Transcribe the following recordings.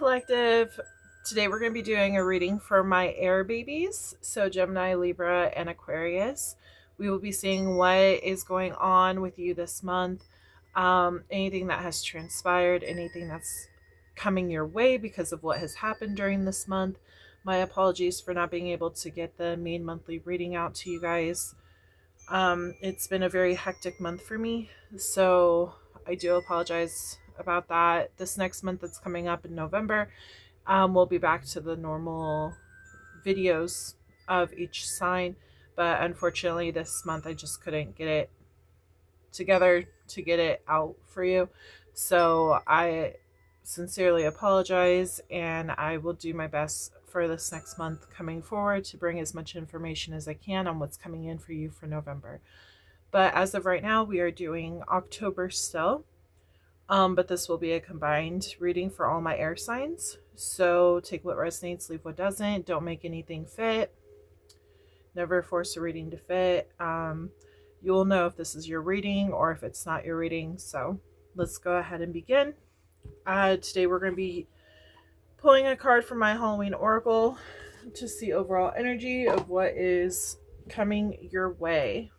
Collective. Today we're going to be doing a reading for my air babies, so Gemini, Libra, and Aquarius. We will be seeing what is going on with you this month, anything that has transpired, anything that's coming your way because of what has happened during this month. My apologies for not being able to get the main monthly reading out to you guys. It's been a very hectic month for me, so I do apologize about that. This next month that's coming up in November, we'll be back to the normal videos of each sign, but unfortunately this month I just couldn't get it together to get it out for you. So I sincerely apologize, and I will do my best for this next month coming forward to bring as much information as I can on what's coming in for you for November. But as of right now, we are doing October still. But this will be a combined reading for all my air signs. So take what resonates, leave what doesn't. Don't make anything fit. Never force a reading to fit. You will know if this is your reading or if it's not your reading. So let's go ahead and begin. Today we're going to be pulling a card from my Halloween Oracle to see overall energy of what is coming your way.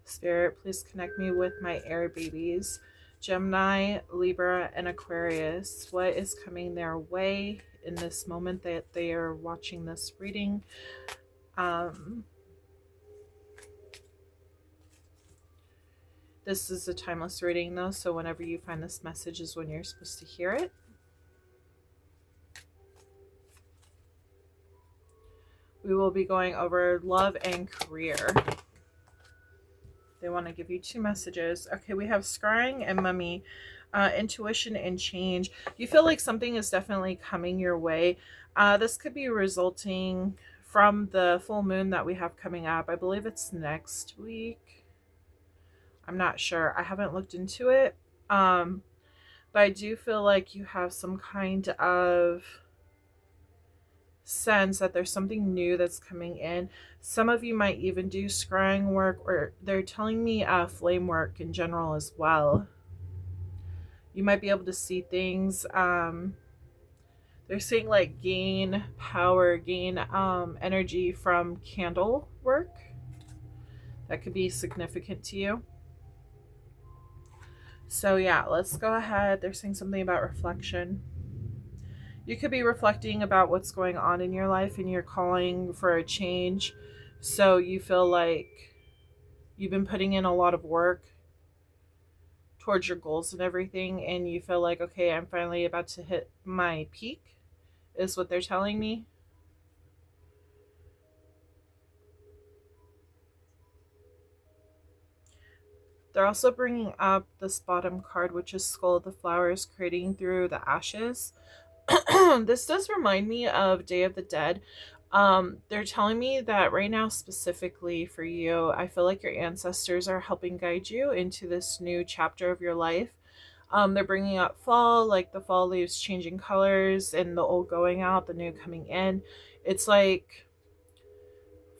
Spirit, please connect me with my air babies, Gemini, Libra, and Aquarius. What is coming their way in this moment that they are watching this reading? This is a timeless reading though, so whenever you find this message is when you're supposed to hear it. We will be going over love and career. They want to give you two messages. Okay, we have scrying and mummy, intuition and change. You feel like something is definitely coming your way. This could be resulting from the full moon that we have coming up. I believe it's next week. I'm not sure. I haven't looked into it. But I do feel like you have some kind of sense that there's something new that's coming in. Some of you might even do scrying work, or they're telling me flame work in general as well. You might be able to see things. They're saying like gain power, gain energy from candle work. That could be significant to you. So yeah, let's go ahead. They're saying something about reflection. You could be reflecting about what's going on in your life and you're calling for a change. So you feel like you've been putting in a lot of work towards your goals and everything, and you feel like, okay, I'm finally about to hit my peak, is what they're telling me. They're also bringing up this bottom card, which is Skull of the Flowers, creating through the ashes. This does remind me of Day of the Dead. They're telling me that right now, specifically for you, I feel like your ancestors are helping guide you into this new chapter of your life. They're bringing up fall, like the fall leaves changing colors and the old going out, the new coming in. It's like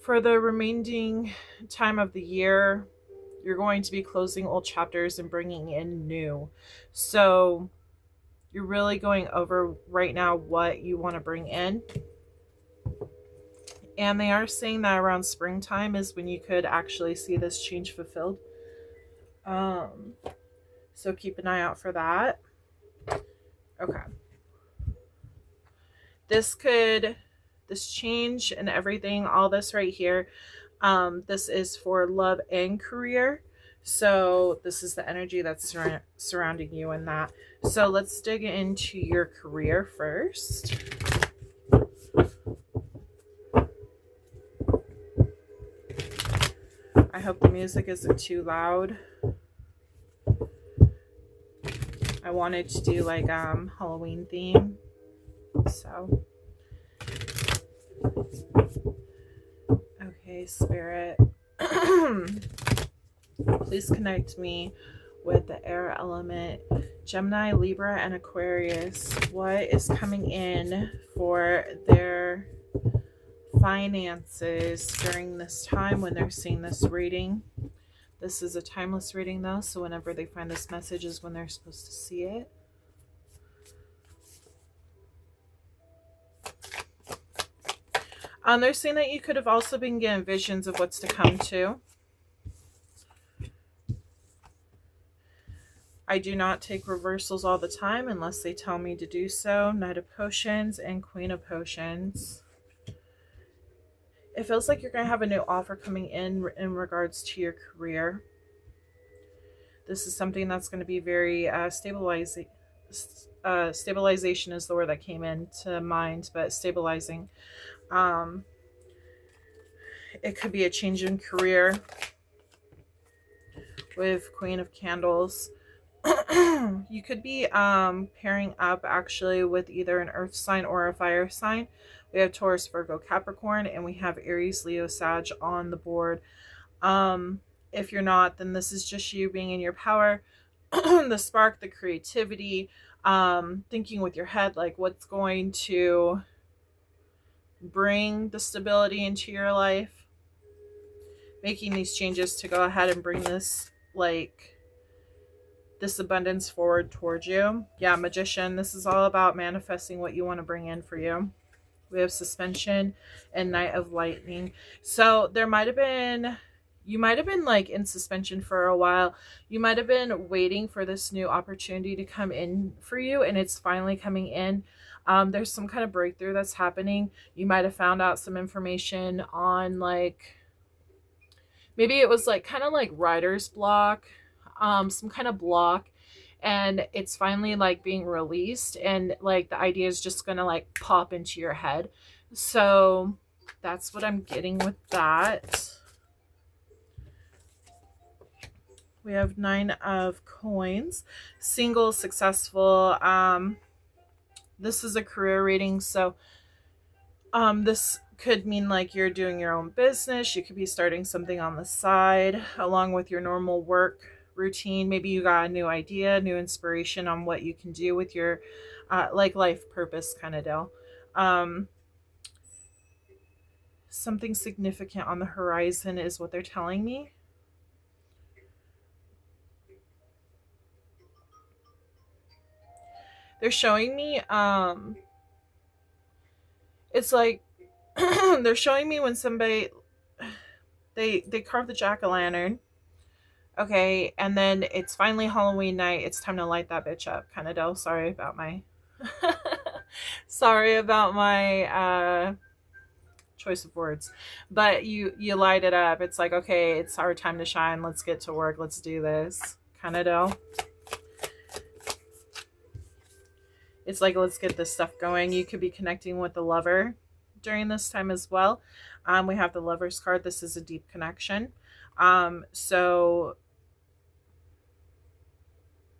for the remaining time of the year, you're going to be closing old chapters and bringing in new. So you're really going over right now what you want to bring in. And they are saying that around springtime is when you could actually see this change fulfilled. So keep an eye out for that. Okay. This change and everything, all this right here, this is for love and career. So this is the energy that's surrounding you in that. So let's dig into your career first. I hope the music isn't too loud. I wanted to do like Halloween theme. So okay, Spirit. Please connect me with the air element, Gemini, Libra, and Aquarius. What is coming in for their finances during this time when they're seeing this reading. This is a timeless reading though, so whenever they find this message is when they're supposed to see it. They're saying that you could have also been given visions of what's to come too. I do not take reversals all the time unless they tell me to do so. Knight of Potions and Queen of Potions. It feels like you're going to have a new offer coming in regards to your career. This is something that's going to be very stabilizing. Stabilization is the word that came into mind, but stabilizing. It could be a change in career with Queen of Candles. You could be pairing up actually with either an earth sign or a fire sign. We have Taurus, Virgo, Capricorn, and we have Aries, Leo, Sag on the board. If you're not, then this is just you being in your power, the spark, the creativity, thinking with your head, like what's going to bring the stability into your life, making these changes to go ahead and bring this this abundance forward towards you. Yeah, Magician, this is all about manifesting what you want to bring in for you. We have Suspension and Knight of Lightning. So there might have been, you might have been like in suspension for a while. You might have been waiting for this new opportunity to come in for you, and it's finally coming in. There's some kind of breakthrough that's happening. You might have found out some information on maybe it was kind of like writer's block, some kind of block, and it's finally being released, and the idea is just gonna pop into your head. So that's what I'm getting with that. We have 9 of Coins, single, successful. This is a career reading, so this could mean you're doing your own business. You could be starting something on the side along with your normal work routine. Maybe you got a new idea, new inspiration on what you can do with your life purpose kind of deal. Something significant on the horizon is what they're telling me. They're showing me it's they're showing me when somebody they carve the jack-o'-lantern, okay, and then it's finally Halloween night. It's time to light that bitch up kind of deal. Sorry about my choice of words, but you light it up. It's okay, it's our time to shine. Let's get to work. Let's do this kind of deal. It's let's get this stuff going. You could be connecting with the lover during this time as well. We have the Lover's card. This is a deep connection. So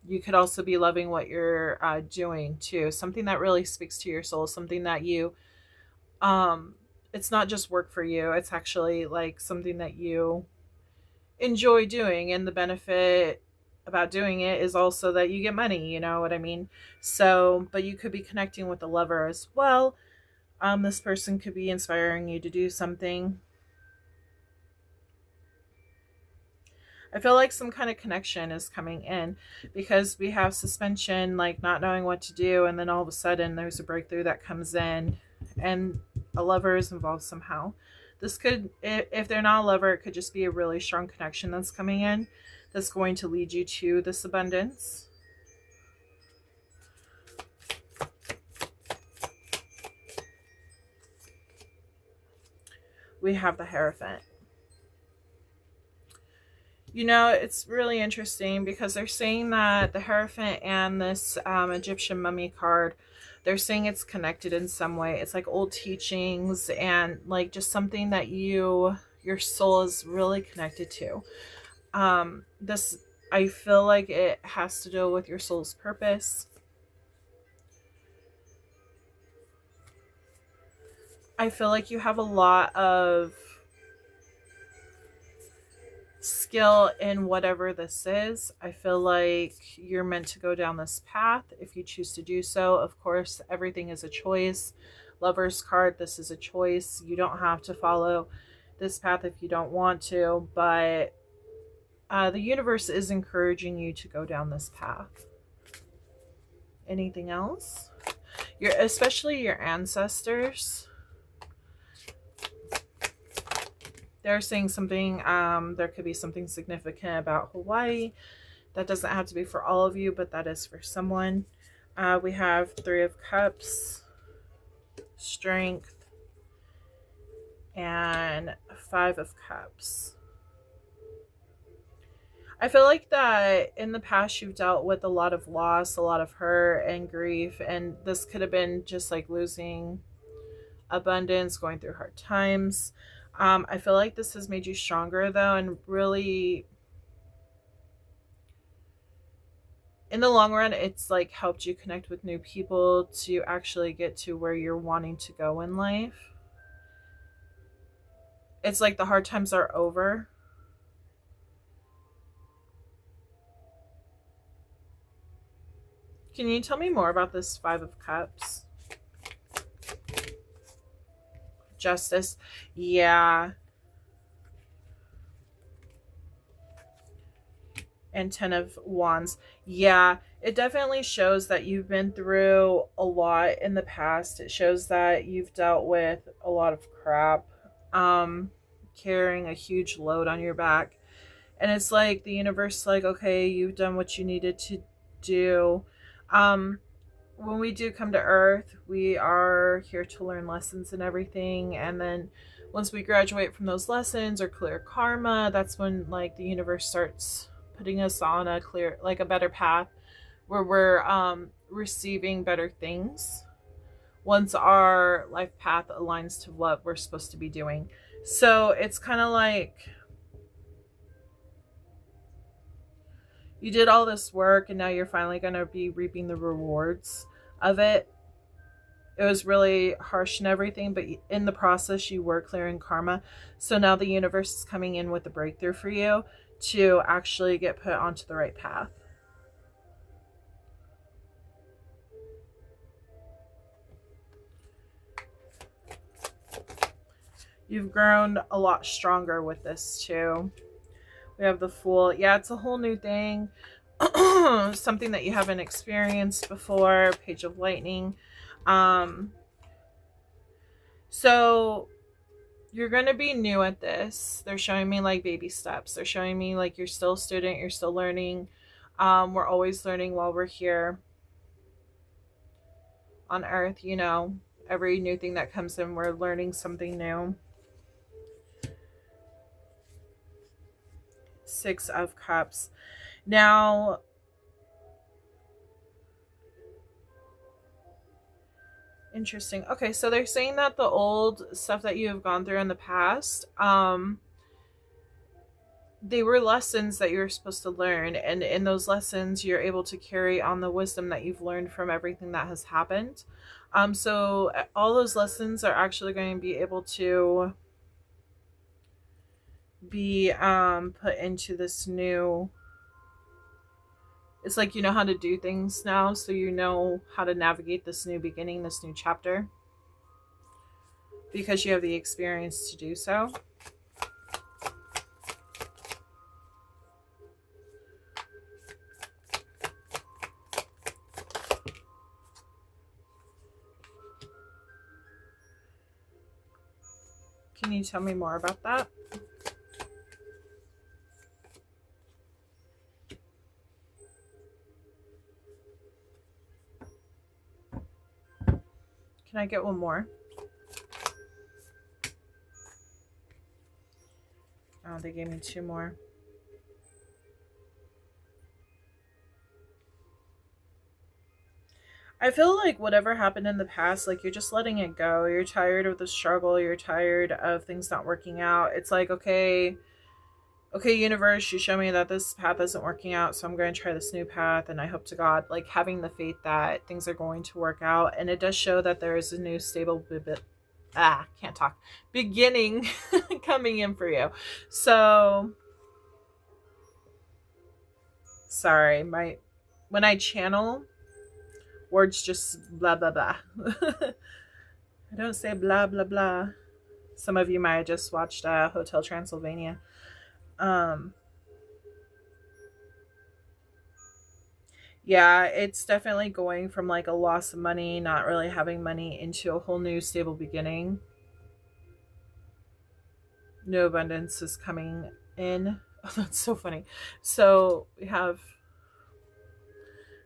you could also be loving what you're doing too. Something that really speaks to your soul. Something that you, it's not just work for you. It's actually something that you enjoy doing, and the benefit about doing it is also that you get money, you know what I mean? So, but you could be connecting with the lover as well. This person could be inspiring you to do something. I feel like some kind of connection is coming in because we have suspension, not knowing what to do, and then all of a sudden there's a breakthrough that comes in and a lover is involved somehow. This could, if they're not a lover, it could just be a really strong connection that's coming in that's going to lead you to this abundance. We have the Hierophant. You know, it's really interesting because they're saying that the Hierophant and this Egyptian mummy card, they're saying it's connected in some way. It's old teachings and just something that your soul is really connected to. This, I feel like it has to do with your soul's purpose. I feel like you have a lot of skill in whatever this is. I feel like you're meant to go down this path if you choose to do so. Of course, everything is a choice. Lover's card, this is a choice. You don't have to follow this path if you don't want to, but the universe is encouraging you to go down this path. Anything else? Especially your ancestors. They're saying something, there could be something significant about Hawaii. That doesn't have to be for all of you, but that is for someone. We have 3 of Cups, Strength, and 5 of Cups. I feel like that in the past you've dealt with a lot of loss, a lot of hurt and grief, and this could have been just like losing abundance, going through hard times. I feel like this has made you stronger though, and really in the long run it's like helped you connect with new people to actually get to where you're wanting to go in life. It's like the hard times are over. Can you tell me more about this 5 of Cups? Justice. Yeah. And 10 of Wands. Yeah, it definitely shows that you've been through a lot in the past. It shows that you've dealt with a lot of crap, carrying a huge load on your back. And it's like the universe, like, okay, you've done what you needed to do. When we do come to Earth, we are here to learn lessons and everything. And then once we graduate from those lessons or clear karma, that's when like the universe starts putting us on a clear, like a better path where we're receiving better things once our life path aligns to what we're supposed to be doing. So it's kind of like you did all this work and now you're finally going to be reaping the rewards of it. It was really harsh and everything, but in the process you were clearing karma. So now the universe is coming in with a breakthrough for you to actually get put onto the right path. You've grown a lot stronger with this too. We have the Fool. Yeah, it's a whole new thing. Something that you haven't experienced before. Page of Lightning. So you're going to be new at this. They're showing me like baby steps. They're showing me like you're still a student. You're still learning. We're always learning while we're here on Earth. You know, every new thing that comes in, we're learning something new. 6 of Cups. Now, interesting. Okay, so they're saying that the old stuff that you have gone through in the past, they were lessons that you were supposed to learn, and in those lessons you're able to carry on the wisdom that you've learned from everything that has happened. So all those lessons are actually going to be able to be put into this new, it's like you know how to do things now, so you know how to navigate this new beginning, this new chapter, because you have the experience to do so. Can you tell me more about that? Can I get one more? Oh, they gave me 2 more. I feel like whatever happened in the past, like you're just letting it go. You're tired of the struggle. You're tired of things not working out. It's like, okay, universe, you show me that this path isn't working out, so I'm going to try this new path, and I hope to God, like having the faith that things are going to work out. And it does show that there is a new stable beginning coming in for you. So sorry, when I channel, words just blah blah blah. I don't say blah, blah, blah. Some of you might have just watched Hotel Transylvania. Yeah, it's definitely going from like a loss of money, not really having money, into a whole new stable beginning. New abundance is coming in. Oh, that's so funny. So we have,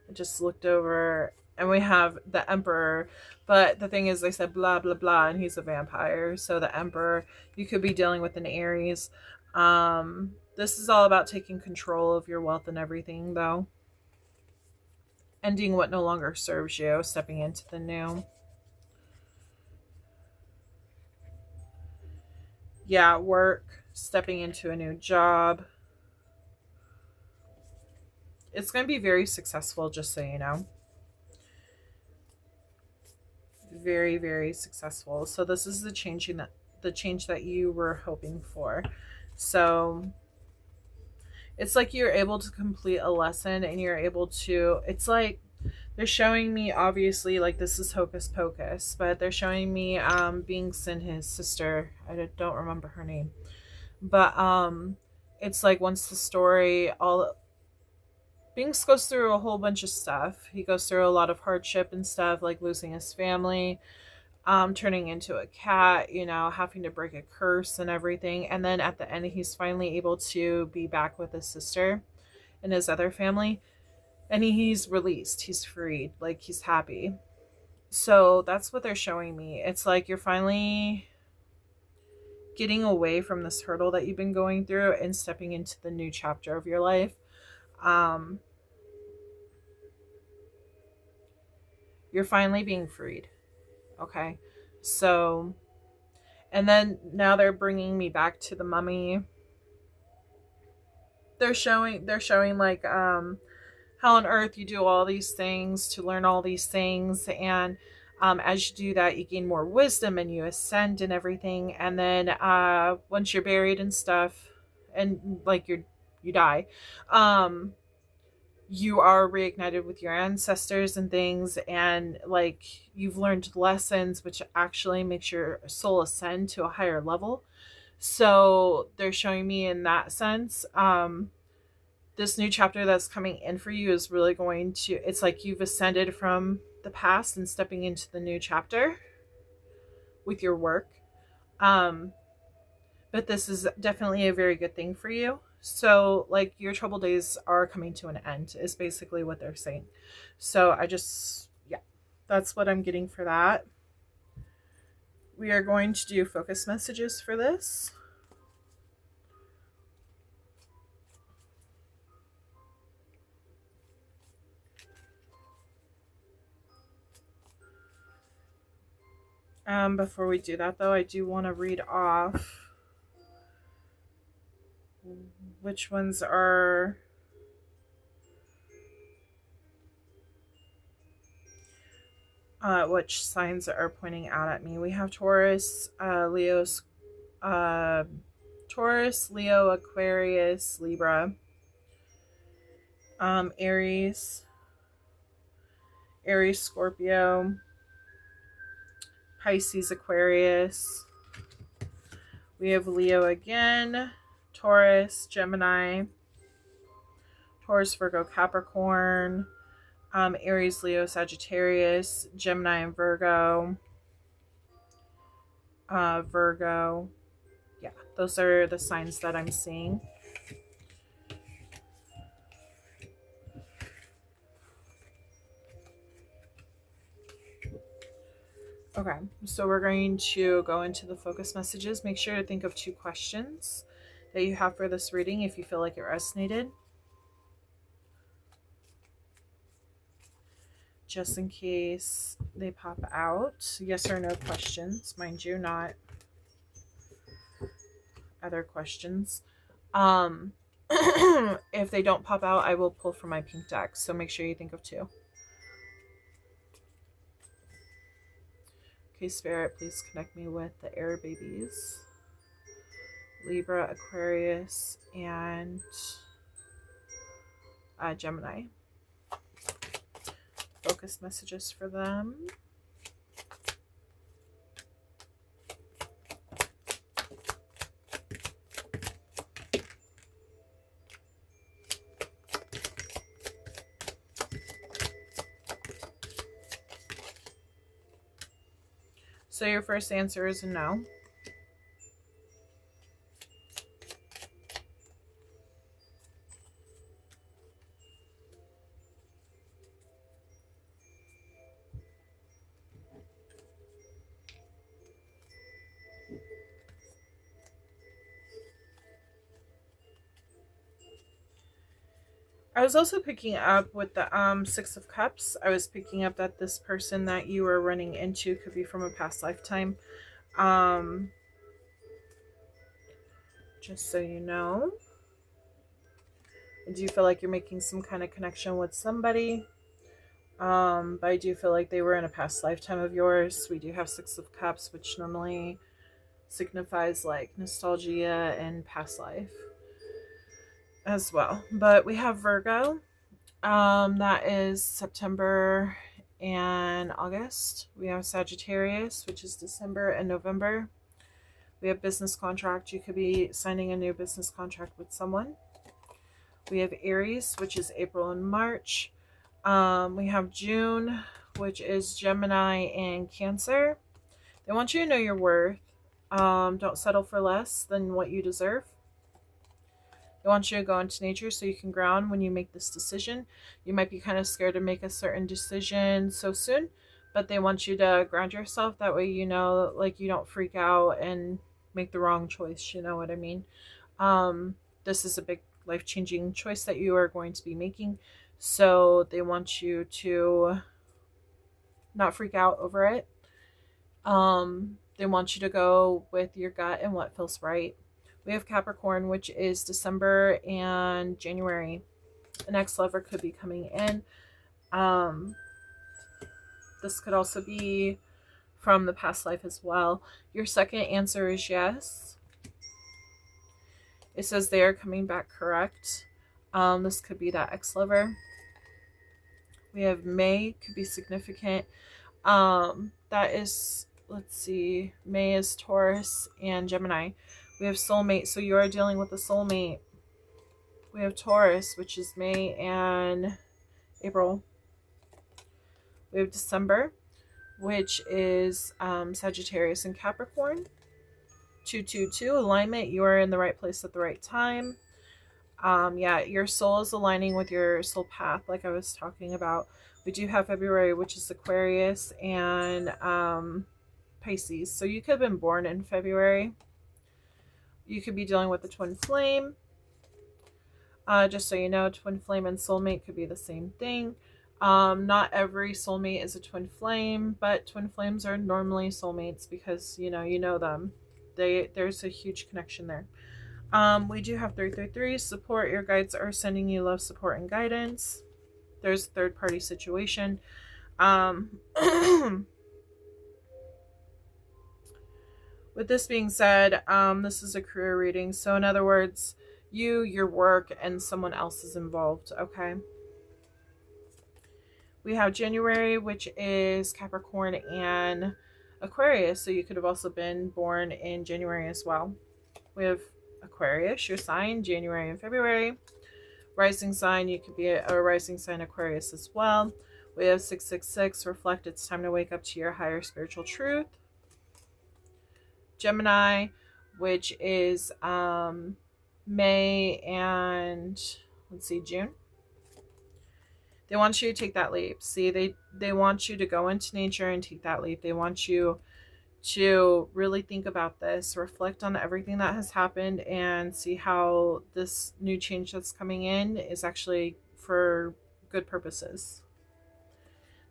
I just looked over, and we have the Emperor. But the thing is, they said blah, blah, blah, and he's a vampire. So the Emperor, you could be dealing with an Aries. This is all about taking control of your wealth and everything, though. Ending what no longer serves you, stepping into the new. Yeah, work, stepping into a new job. It's going to be very successful, just so you know. Very, very successful. So this is the change that you were hoping for. So it's like you're able to complete a lesson, and you're able to, it's like they're showing me, obviously, like this is hocus pocus, but they're showing me Binks and his sister. I don't remember her name. But it's like once the story all Binks goes through a whole bunch of stuff. He goes through a lot of hardship and stuff, like losing his family, turning into a cat, having to break a curse and everything. And then at the end, he's finally able to be back with his sister and his other family. And he's released. He's freed. Like, he's happy. So that's what they're showing me. It's like you're finally getting away from this hurdle that you've been going through and stepping into the new chapter of your life. Um, you're finally being freed. Okay. So, and then now they're bringing me back to the mummy. They're showing like how on earth you do all these things to learn all these things, and as you do that, you gain more wisdom and you ascend and everything. And then once you're buried and stuff, and like you die, um you are reignited with your ancestors and things, and like you've learned lessons which actually makes your soul ascend to a higher level. So they're showing me in that sense, this new chapter that's coming in for you is really going to, it's like you've ascended from the past and stepping into the new chapter with your work. um but this is definitely a very good thing for you. So like your trouble days are coming to an end is basically what they're saying. So yeah, that's what I'm getting for that. We are going to do focus messages for this. Before we do that, though, I do want to read off which ones are which signs are pointing out at me. We have Taurus, uh, Taurus, Leo, Aquarius, Libra, Aries, Scorpio, Pisces, Aquarius. We have Leo again, Taurus, Gemini, Taurus, Virgo, Capricorn, Aries, Leo, Sagittarius, Gemini, and Virgo. Virgo. Yeah, those are the signs that I'm seeing. Okay, so we're going to go into the focus messages. Make sure to think of 2 questions that you have for this reading if you feel like it resonated, just in case they pop out. Yes or no questions, mind you, not other questions. If they don't pop out, I will pull from my pink deck, so make sure you think of 2. Okay, Spirit, please connect me with the air babies. Libra, Aquarius, and Gemini. Focus messages for them. So your first answer is no. I was also picking up with the Six of Cups. I was picking up that this person that you were running into could be from a past lifetime. Um, just so you know. I do feel like you're making some kind of connection with somebody. But I do feel like they were in a past lifetime of yours. We do have Six of Cups, which normally signifies like nostalgia and past life as well. But we have Virgo. That is September and August. We have Sagittarius, which is December and November. We have business contract. You could be signing a new business contract with someone. We have Aries, which is April and March. We have June, which is Gemini and Cancer. They want you to know your worth. Don't settle for less than what you deserve. They want you to go into nature so you can ground when you make this decision. You might be kind of scared to make a certain decision so soon, but they want you to ground yourself. That way, you know, like you don't freak out and make the wrong choice. You know what I mean? This is a big life-changing choice that you are going to be making. So they want you to not freak out over it. They want you to go with your gut and what feels right. We have Capricorn, which is December and January. An ex-lover could be coming in. This could also be from the past life as well. Your second answer is yes. It says they are coming back correct. This could be that ex-lover. We have May, could be significant. That is, let's see, May is Taurus and Gemini. We have soulmate, so you are dealing with a soulmate. We have Taurus, which is May and April. We have December, which is Sagittarius and Capricorn. 222 alignment. You are in the right place at the right time. Yeah, your soul is aligning with your soul path, like I was talking about. We do have February, which is Aquarius and Pisces. So you could have been born in February. You could be dealing with a twin flame. Just so you know, twin flame and soulmate could be the same thing. Not every soulmate is a twin flame, but twin flames are normally soulmates because you know them. There's a huge connection there. We do have 333 support. Your guides are sending you love, support, and guidance. There's a third-party situation. With this being said, this is a career reading. So in other words, you, your work, and someone else is involved, okay? We have January, which is Capricorn and Aquarius. So you could have also been born in January as well. We have Aquarius, your sign, January and February. Rising sign, you could be a rising sign Aquarius as well. We have 666, reflect, it's time to wake up to your higher spiritual truth. Gemini, which is May and let's see, June. They want you to take that leap. See, they want you to go into nature and take that leap. They want you to really think about this, reflect on everything that has happened, and see how this new change that's coming in is actually for good purposes.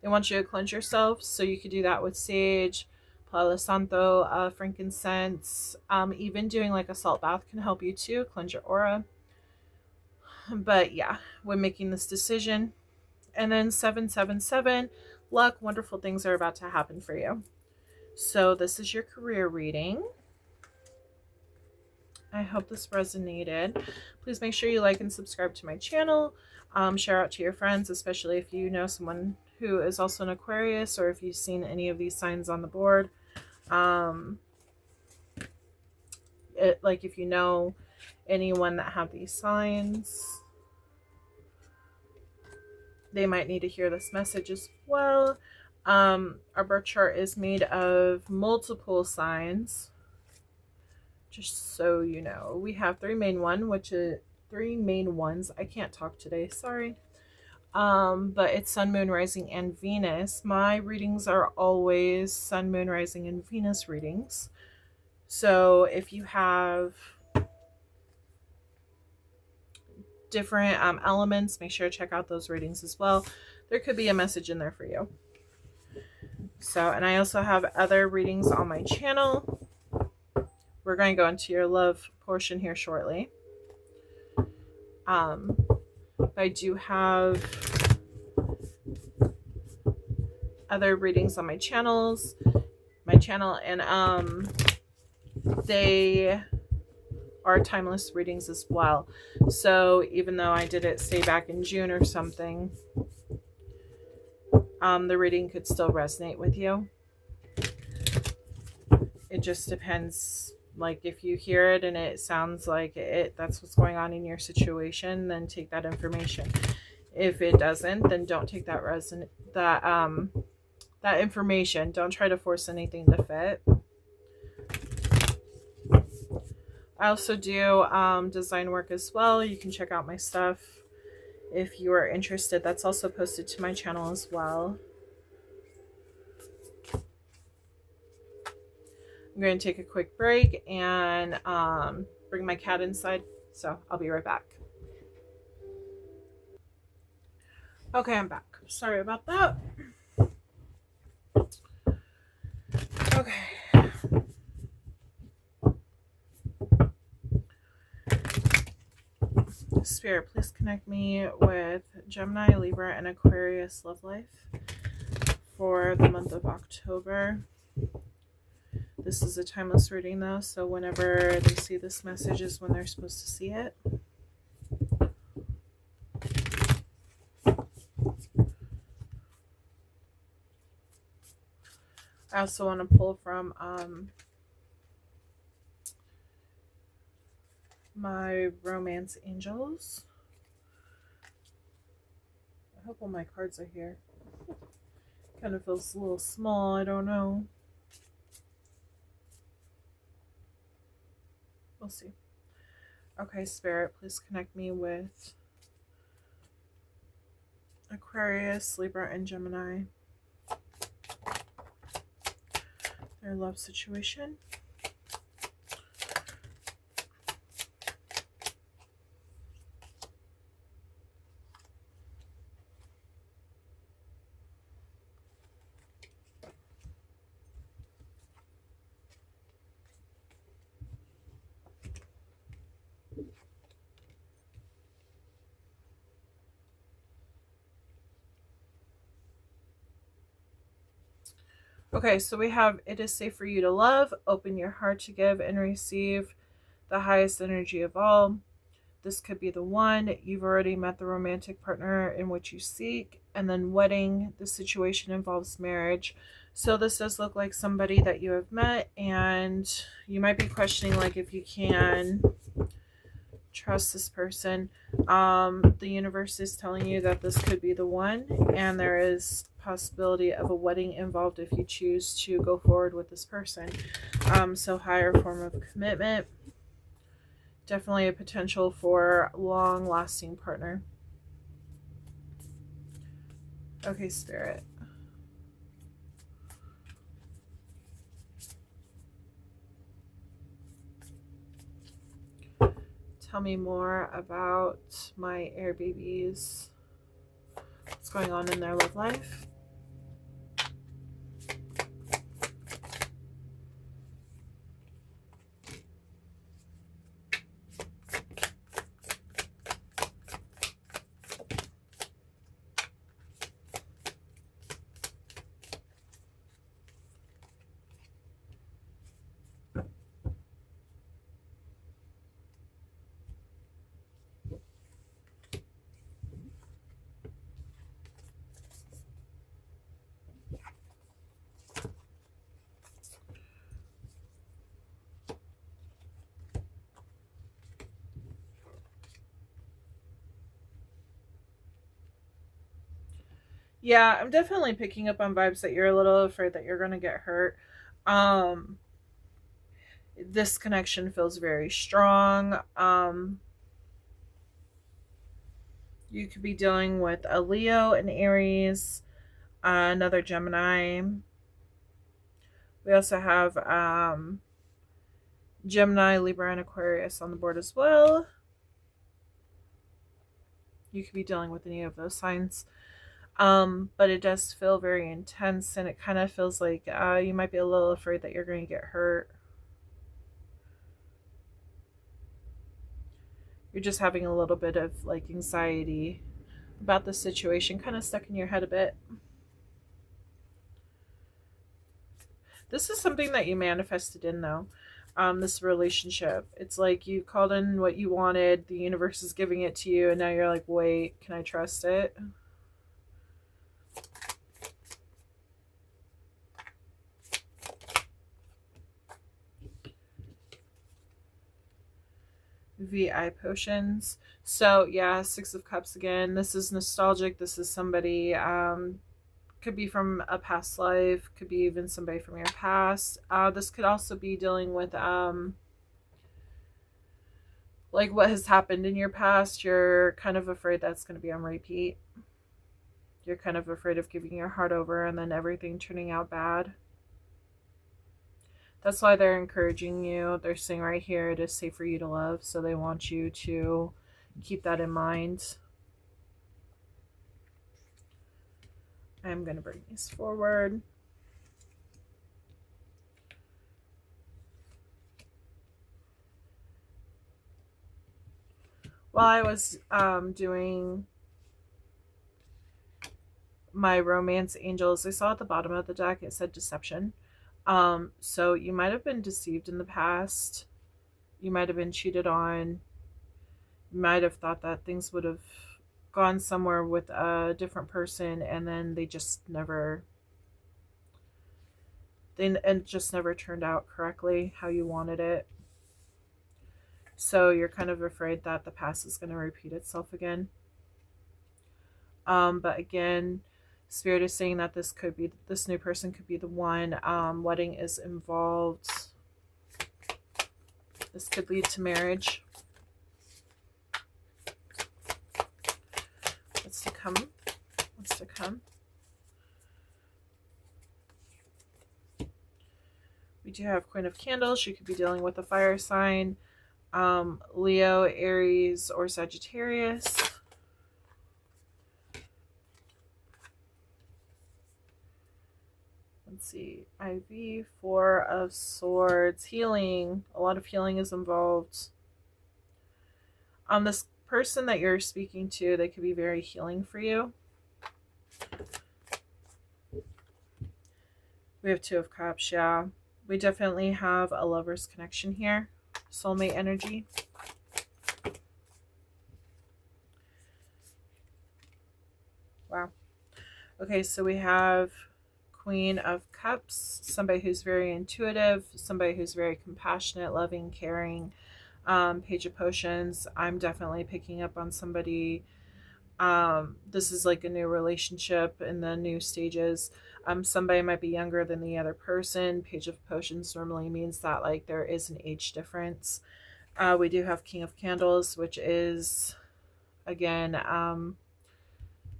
They want you to cleanse yourself, so you could do that with sage, Palo Santo, frankincense. Even doing like a salt bath can help you too, cleanse your aura. But yeah, when making this decision. And then 777, luck, wonderful things are about to happen for you. So this is your career reading. I hope this resonated. Please make sure you like and subscribe to my channel. Share out to your friends, especially if you know someone who is also an Aquarius, or if you've seen any of these signs on the board. Like if you know anyone that have these signs, they might need to hear this message as well. Our birth chart is made of multiple signs. Just so you know, we have three main ones. I can't talk today, sorry. But it's Sun, Moon, Rising, and Venus. My readings are always Sun, Moon, Rising, and Venus readings. So if you have different elements, make sure to check out those readings as well. There could be a message in there for you. So, and I also have other readings on my channel. We're going to go into your love portion here shortly. I do have other readings on my channel, and they are timeless readings as well. So even though I did it, say, back in June or something, the reading could still resonate with you. It just depends. Like, if you hear it and it sounds like that's what's going on in your situation, then take that information. If it doesn't, then don't take that information. Don't try to force anything to fit. I also do design work as well. You can check out my stuff if you are interested. That's also posted to my channel as well. I'm going to take a quick break and bring my cat inside. So I'll be right back. Okay, I'm back. Sorry about that. Okay. Spirit, please connect me with Gemini, Libra, and Aquarius love life for the month of October. This is a timeless reading though, so whenever they see this message is when they're supposed to see it. I also want to pull from my romance angels. I hope all my cards are here. Kind of feels a little small, I don't know. We'll see. Okay, Spirit, please connect me with Aquarius, Libra, and Gemini. Their love situation. Okay, so we have, it is safe for you to love, open your heart to give and receive the highest energy of all. This could be the one. You've already met the romantic partner in which you seek. And then wedding, the situation involves marriage. So this does look like somebody that you have met, and you might be questioning like if you can trust this person. The universe is telling you that this could be the one, and there is possibility of a wedding involved if you choose to go forward with this person. So higher form of commitment. Definitely a potential for long-lasting partner. Okay, Spirit. Tell me more about my air babies. What's going on in their love life? Yeah, I'm definitely picking up on vibes that you're a little afraid that you're going to get hurt. Um, this connection feels very strong. You could be dealing with a Leo, an Aries, another Gemini. We also have Gemini, Libra, and Aquarius on the board as well. You could be dealing with any of those signs. But it does feel very intense, and it kind of feels like you might be a little afraid that you're going to get hurt. You're just having a little bit of like anxiety about the situation, kind of stuck in your head a bit. This is something that you manifested in, though. This relationship. It's like you called in what you wanted, the universe is giving it to you, and now you're like, wait, can I trust it? VI potions. So yeah, Six of Cups again. This is nostalgic. This is somebody could be from a past life, could be even somebody from your past. This could also be dealing with like what has happened in your past. You're kind of afraid that's going to be on repeat. You're kind of afraid of giving your heart over and then everything turning out bad. That's why they're encouraging you. They're saying right here it is safe for you to love, so they want you to keep that in mind. I'm going to bring these forward. While I was doing my romance angels, I saw at the bottom of the deck it said deception. So you might have been deceived in the past. You might have been cheated on. You might have thought that things would have gone somewhere with a different person, and then they just never turned out correctly how you wanted it. So you're kind of afraid that the past is going to repeat itself again. But again, Spirit is saying that this new person could be the one. Wedding is involved. This could lead to marriage. What's to come? What's to come? We do have Queen of Candles. She could be dealing with a fire sign. Leo, Aries, or Sagittarius. Let's see. IV, Four of Swords. Healing. A lot of healing is involved. This person that you're speaking to, they could be very healing for you. We have Two of Cups, yeah. We definitely have a lover's connection here. Soulmate energy. Wow. Okay, so we have Queen of Cups, somebody who's very intuitive, somebody who's very compassionate, loving, caring. Page of Potions, I'm definitely picking up on somebody. This is like a new relationship in the new stages. Somebody might be younger than the other person. Page of Potions normally means that like there is an age difference. We do have King of Candles, which is again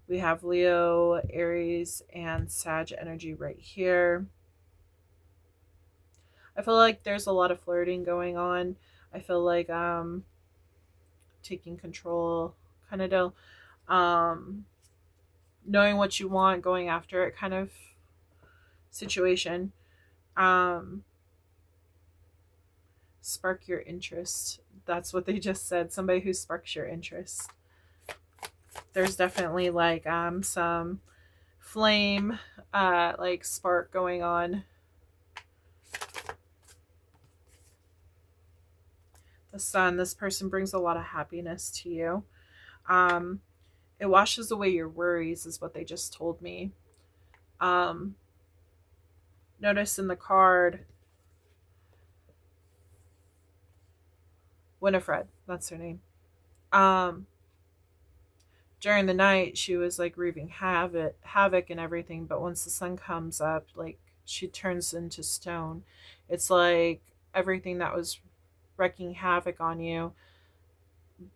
we have Leo, Aries, and Sag energy right here. I feel like there's a lot of flirting going on. I feel like taking control kind of deal. Knowing what you want, going after it kind of situation. Spark your interest. That's what they just said. Somebody who sparks your interest. There's definitely like some flame like spark going on. The Sun, this person brings a lot of happiness to you. It washes away your worries is what they just told me. Notice in the card Winifred, that's her name. during the night she was like wreaking havoc and everything, but once the sun comes up, like she turns into stone. It's like everything that was wreaking havoc on you,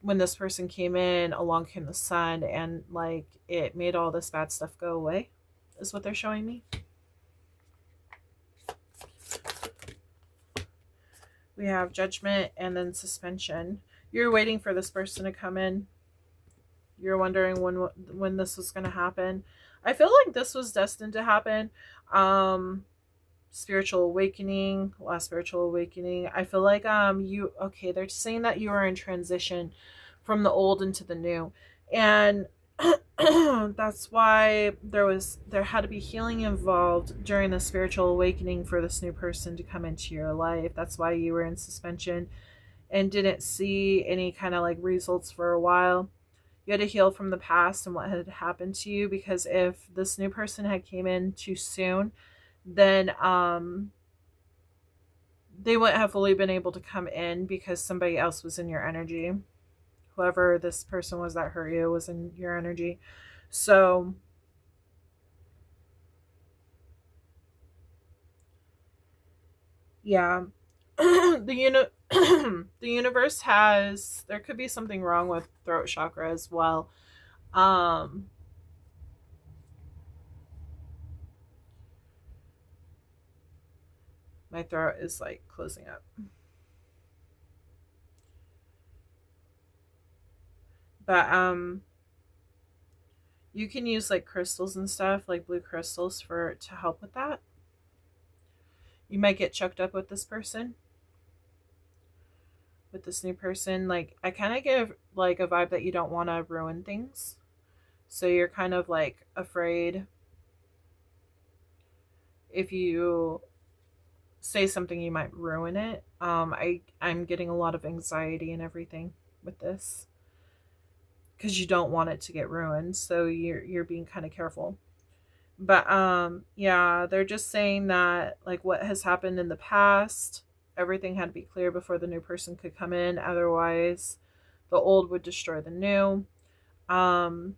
when this person came in, along came the sun, and like it made all this bad stuff go away, is what they're showing me. We have judgment and then suspension. You're waiting for this person to come in. You're wondering when this was going to happen. I feel like this was destined to happen. Spiritual awakening, last spiritual awakening. I feel like they're saying that you are in transition from the old into the new. And that's why there had to be healing involved during the spiritual awakening for this new person to come into your life. That's why you were in suspension and didn't see any kind of like results for a while. You had to heal from the past and what had happened to you, because if this new person had came in too soon, then they wouldn't have fully been able to come in because somebody else was in your energy. Whoever this person was that hurt you was in your energy. So yeah. The universe has, there could be something wrong with throat chakra as well. um my throat is like closing up. But you can use like crystals and stuff, like blue crystals, for to help with that. You might get choked up with this person, with this new person. Like I kind of give like a vibe that you don't want to ruin things. So you're kind of like afraid if you say something you might ruin it. I'm getting a lot of anxiety and everything with this because you don't want it to get ruined. So you're being kind of careful. But yeah, they're just saying that like what has happened in the past, everything had to be clear before the new person could come in. Otherwise, the old would destroy the new. Um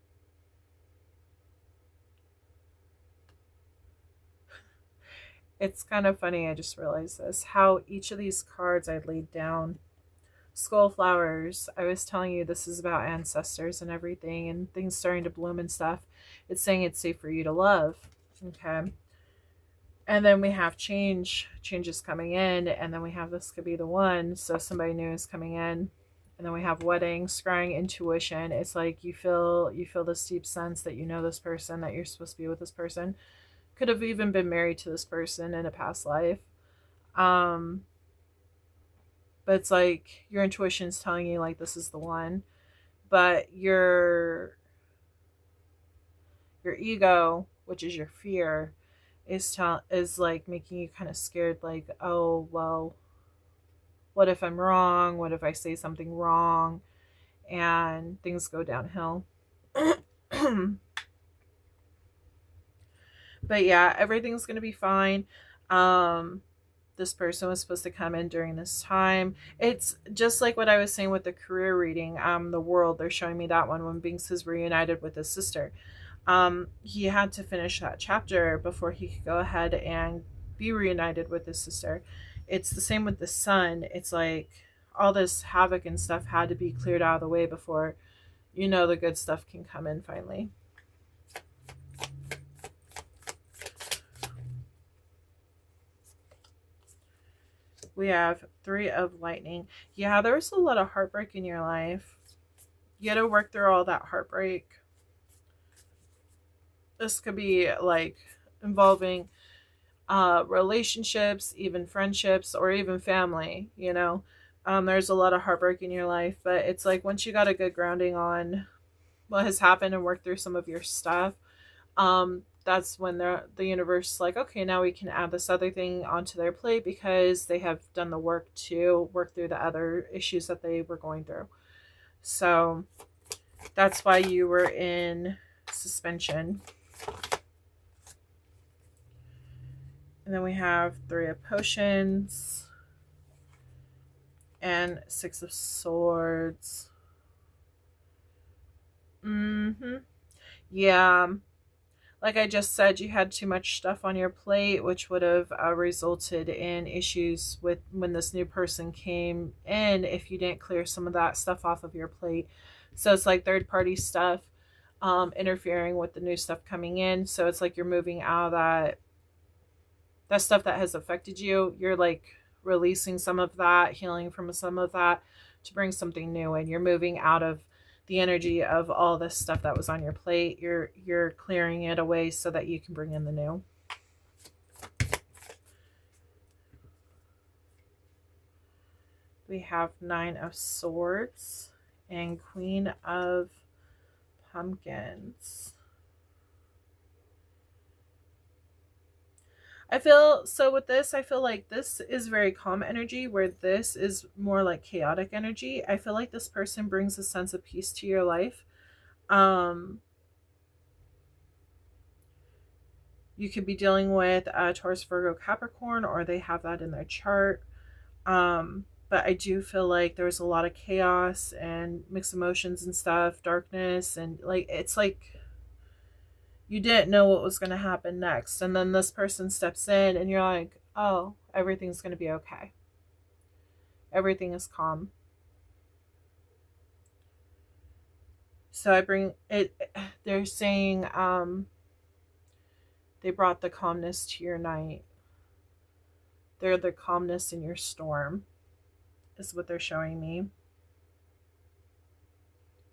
it's kind of funny, I just realized this, how each of these cards I laid down. Skull flowers. I was telling you this is about ancestors and everything and things starting to bloom and stuff. It's saying it's safe for you to love. Okay. And then we have changes coming in, and then we have this could be the one. So somebody new is coming in. And then we have wedding, scrying, intuition. It's like you feel this deep sense that you know this person, that you're supposed to be with this person. Could have even been married to this person in a past life. Um but it's like your intuition's telling you like this is the one, but your ego, which is your fear, is like making you kind of scared, like, oh well, what if I'm wrong, what if I say something wrong and things go downhill. But yeah, everything's gonna be fine. um this person was supposed to come in during this time. It's just like what I was saying with the career reading. The world, they're showing me that one when Binks is reunited with his sister. He had to finish that chapter before he could go ahead and be reunited with his sister. It's the same with the sun. It's like all this havoc and stuff had to be cleared out of the way before the good stuff can come in finally. We have 3 of lightning. Yeah, there was a lot of heartbreak in your life. You had to work through all that heartbreak. This could be like involving relationships, even friendships, or even family. There's a lot of heartbreak in your life, but it's like once you got a good grounding on what has happened and worked through some of your stuff, that's when the universe is like, okay, now we can add this other thing onto their plate because they have done the work to work through the other issues that they were going through. So that's why you were in suspension. And then we have 3 of potions and 6 of swords. Mm-hmm. Yeah. Like I just said, you had too much stuff on your plate, which would have resulted in issues with when this new person came in if you didn't clear some of that stuff off of your plate. So it's like third party stuff interfering with the new stuff coming in. So it's like you're moving out of that stuff that has affected you. You're like releasing some of that, healing from some of that to bring something new in. You're moving out of the energy of all this stuff that was on your plate. You're clearing it away so that you can bring in the new. We have Nine of Swords and Queen of Pumpkins. I feel so with this, I feel like this is very calm energy, where this is more like chaotic energy. I feel like this person brings a sense of peace to your life. Um, you could be dealing with Taurus, Virgo, Capricorn, or they have that in their chart. But I do feel like there's a lot of chaos and mixed emotions and stuff, darkness, and like it's like you didn't know what was going to happen next. And then this person steps in, and you're like, oh, everything's going to be okay. Everything is calm. So I bring it, they're saying they brought the calmness to your night. They're the calmness in your storm, is what they're showing me.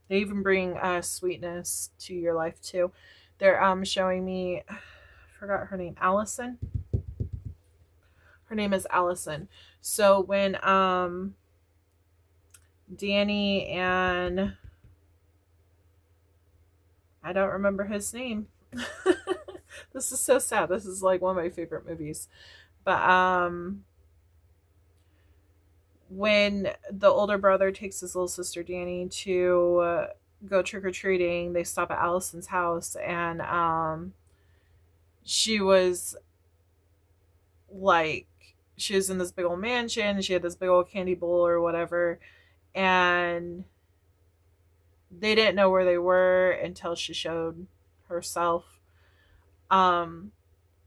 They even bring sweetness to your life too. They're showing me, I forgot her name, Allison. Her name is Allison. So when Danny and I don't remember his name. This is so sad. This is like one of my favorite movies. But when the older brother takes his little sister Danny to go trick-or-treating, they stop at Allison's house, and she was like, she was in this big old mansion, she had this big old candy bowl or whatever, and they didn't know where they were until she showed herself. um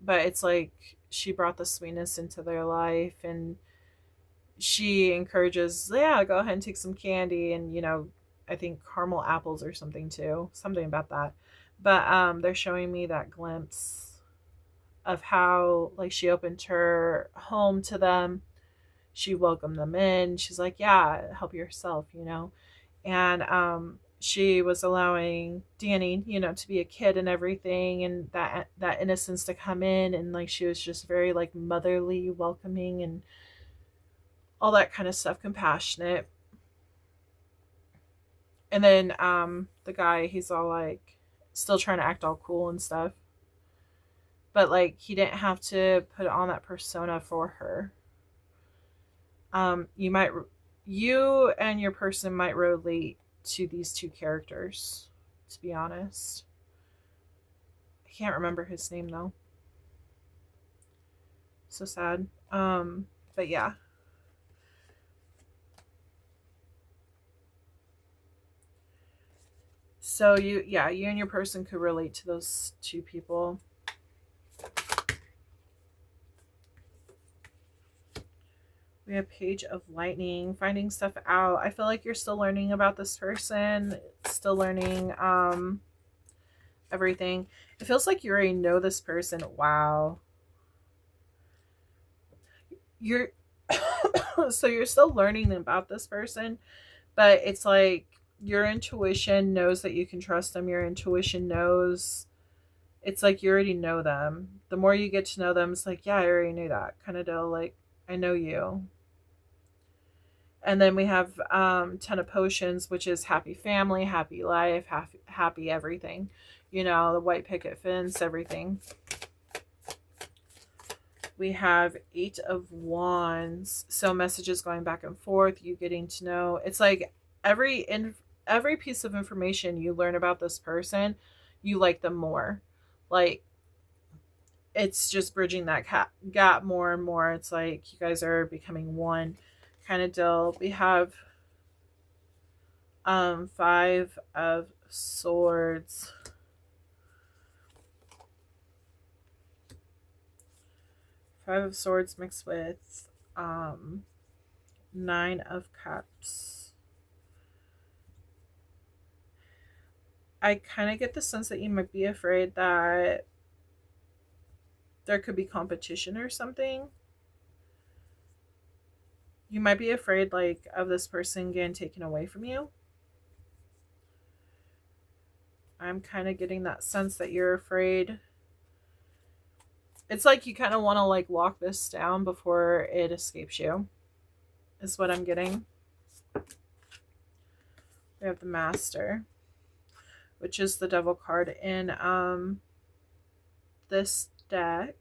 but it's like she brought the sweetness into their life, and she encourages, yeah, go ahead and take some candy, and I think caramel apples or something too, something about that. But they're showing me that glimpse of how like she opened her home to them. She welcomed them in. She's like, yeah, help yourself. And she was allowing Danny, to be a kid and everything, and that innocence to come in, and like she was just very like motherly, welcoming, and all that kind of stuff, compassionate. And then the guy, he's all like still trying to act all cool and stuff, but like he didn't have to put on that persona for her. You and your person might relate to these two characters, to be honest. I can't remember his name though. So sad. But yeah. So you and your person could relate to those two people. We have Page of Lightning, finding stuff out. I feel like you're still learning about this person, still learning everything. It feels like you already know this person. Wow. You're so you're still learning about this person, but it's like your intuition knows that you can trust them. Your intuition knows, it's like you already know them. The more you get to know them, it's like, yeah, I already knew that kind of deal. Like, I know you. And then we have 10 of Potions, which is happy family, happy life, happy everything. The white picket fence, everything. We have 8 of Wands. So messages going back and forth, you getting to know. It's like every piece of information you learn about this person, you like them more. Like, it's just bridging that gap more and more. It's like you guys are becoming one kind of deal. We have 5 of Swords. Five of Swords mixed with Nine of Cups. I kind of get the sense that you might be afraid that there could be competition or something. You might be afraid, like, of this person getting taken away from you. I'm kind of getting that sense that you're afraid. It's like you kind of want to, like, lock this down before it escapes you, is what I'm getting. We have the Master, which is the Devil card in this deck.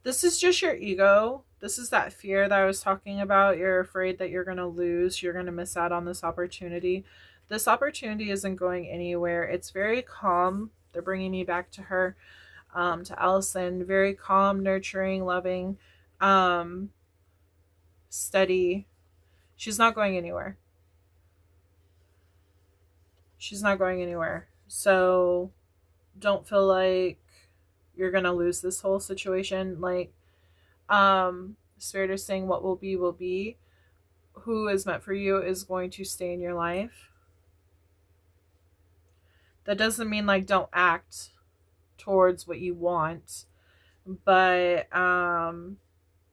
This is just your ego. This is that fear that I was talking about. You're afraid that you're going to lose. You're going to miss out on this opportunity. This opportunity isn't going anywhere. It's very calm. They're bringing me back to her, to Allison. Very calm, nurturing, loving, steady. She's not going anywhere. She's not going anywhere. So don't feel like you're going to lose this whole situation. Like, Spirit is saying what will be will be. Who is meant for you is going to stay in your life. That doesn't mean, like, don't act towards what you want, but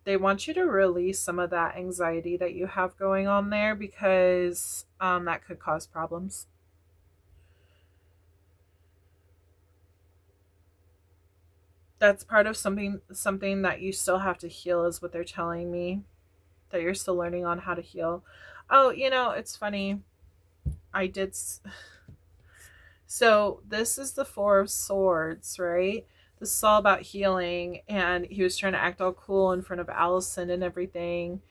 they want you to release some of that anxiety that you have going on there, because that could cause problems. That's part of something that you still have to heal, is what they're telling me, that you're still learning on how to heal. Oh, it's funny. So this is the Four of Swords, right? This is all about healing, and he was trying to act all cool in front of Allison and everything,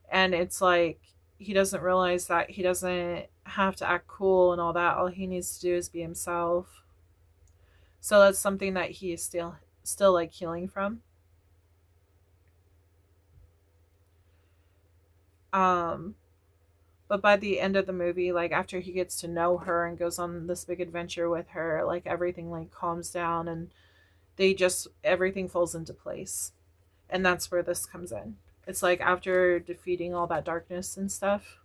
and it's like he doesn't realize that he doesn't have to act cool and all that. All he needs to do is be himself. So that's something that he is still like healing from. But by the end of the movie, like, after he gets to know her and goes on this big adventure with her, like, everything, like, calms down, and everything falls into place. And that's where this comes in. It's like after defeating all that darkness and stuff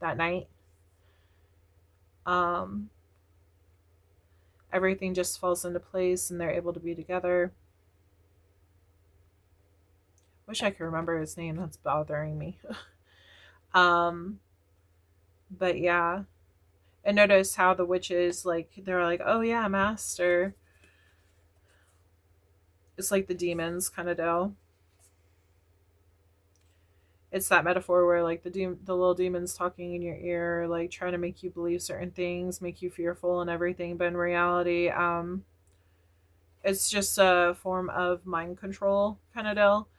that night, everything just falls into place, and they're able to be together. Wish I could remember his name. That's bothering me. But yeah. And notice how the witches, like, they're like, oh yeah, Master. It's like the demons kind of do. It's that metaphor where, like, the little demons talking in your ear, like, trying to make you believe certain things, make you fearful and everything. But in reality, it's just a form of mind control kind of deal.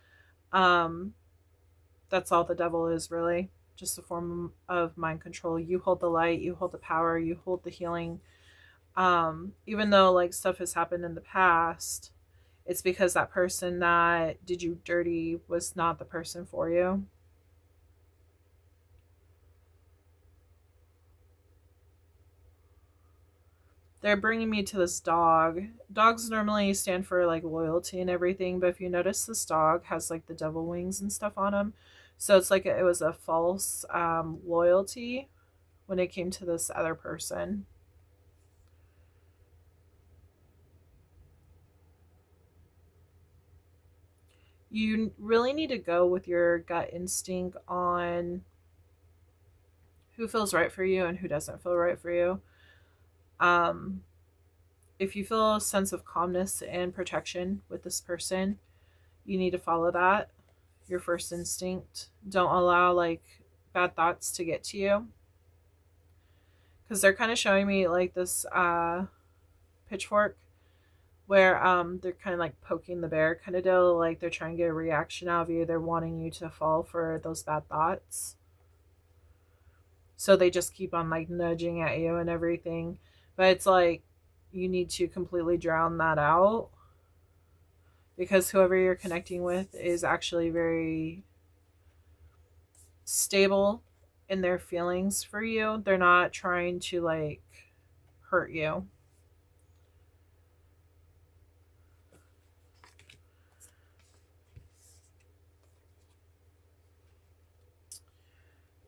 That's all the devil is, really. Just a form of mind control. You hold the light, you hold the power, you hold the healing. Even though, like, stuff has happened in the past, it's because that person that did you dirty was not the person for you. They're bringing me to this dog. Dogs normally stand for, like, loyalty and everything, but if you notice, this dog has, like, the devil wings and stuff on him. So it's like it was a false loyalty when it came to this other person. You really need to go with your gut instinct on who feels right for you and who doesn't feel right for you. If you feel a sense of calmness and protection with this person, you need to follow that. Your first instinct. Don't allow, like, bad thoughts to get to you. Because they're kind of showing me, like, this pitchfork where they're kind of like poking the bear kind of deal. Like, they're trying to get a reaction out of you. They're wanting you to fall for those bad thoughts. So they just keep on, like, nudging at you and everything. But it's like you need to completely drown that out, because whoever you're connecting with is actually very stable in their feelings for you. They're not trying to, like, hurt you.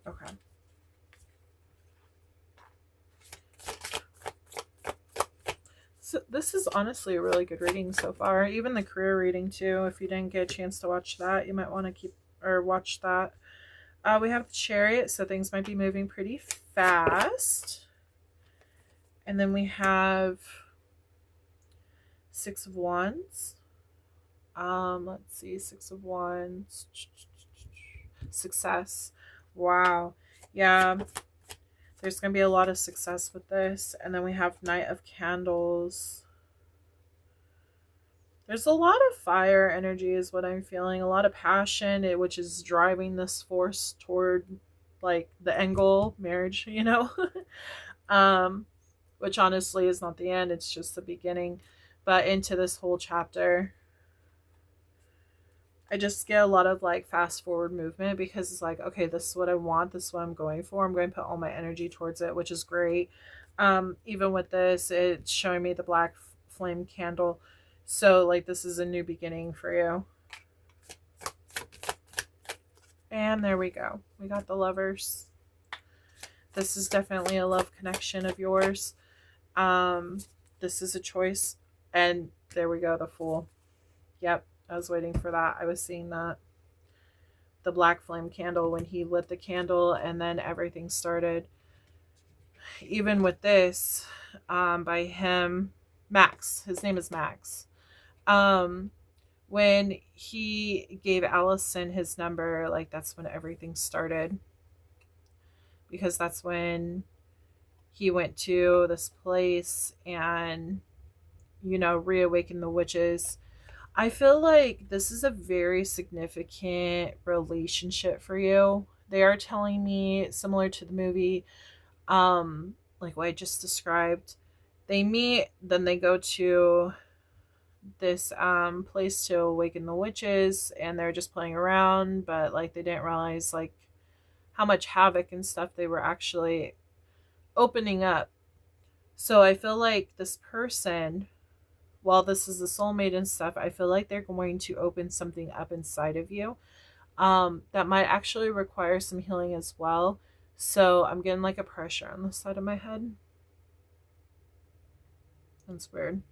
Okay. So this is honestly a really good reading so far. Even the career reading too. If you didn't get a chance to watch that, you might want to keep or watch that. We have the Chariot, so things might be moving pretty fast. And then we have Six of Wands. Let's see, Six of Wands. Success. Wow. Yeah. There's going to be a lot of success with this. And then we have Knight of Candles. There's a lot of fire energy is what I'm feeling. A lot of passion, which is driving this force toward like the end goal, marriage, you know? Which honestly is not the end. It's just the beginning. But into this whole chapter, I just get a lot of like fast forward movement because it's like, okay, this is what I want. This is what I'm going for. I'm going to put all my energy towards it, which is great. Even with this, it's showing me the black flame candle. So like this is a new beginning for you. And there we go. We got the Lovers. This is definitely a love connection of yours. This is a choice. And there we go, the Fool. Yep, I was waiting for that. I was seeing that. The black flame candle when he lit the candle and then everything started. Even with this, by him, Max. His name is Max. When he gave Allison his number, like that's when everything started. Because that's when he went to this place and, you know, reawakened the witches. I feel like this is a very significant relationship for you. They are telling me, similar to the movie, like what I just described. They meet, then they go to this place to awaken the witches, and they're just playing around, but like they didn't realize like how much havoc and stuff they were actually opening up. So I feel like this person, while this is a soulmate and stuff, I feel like they're going to open something up inside of you that might actually require some healing as well. So I'm getting like a pressure on the side of my head. That's weird.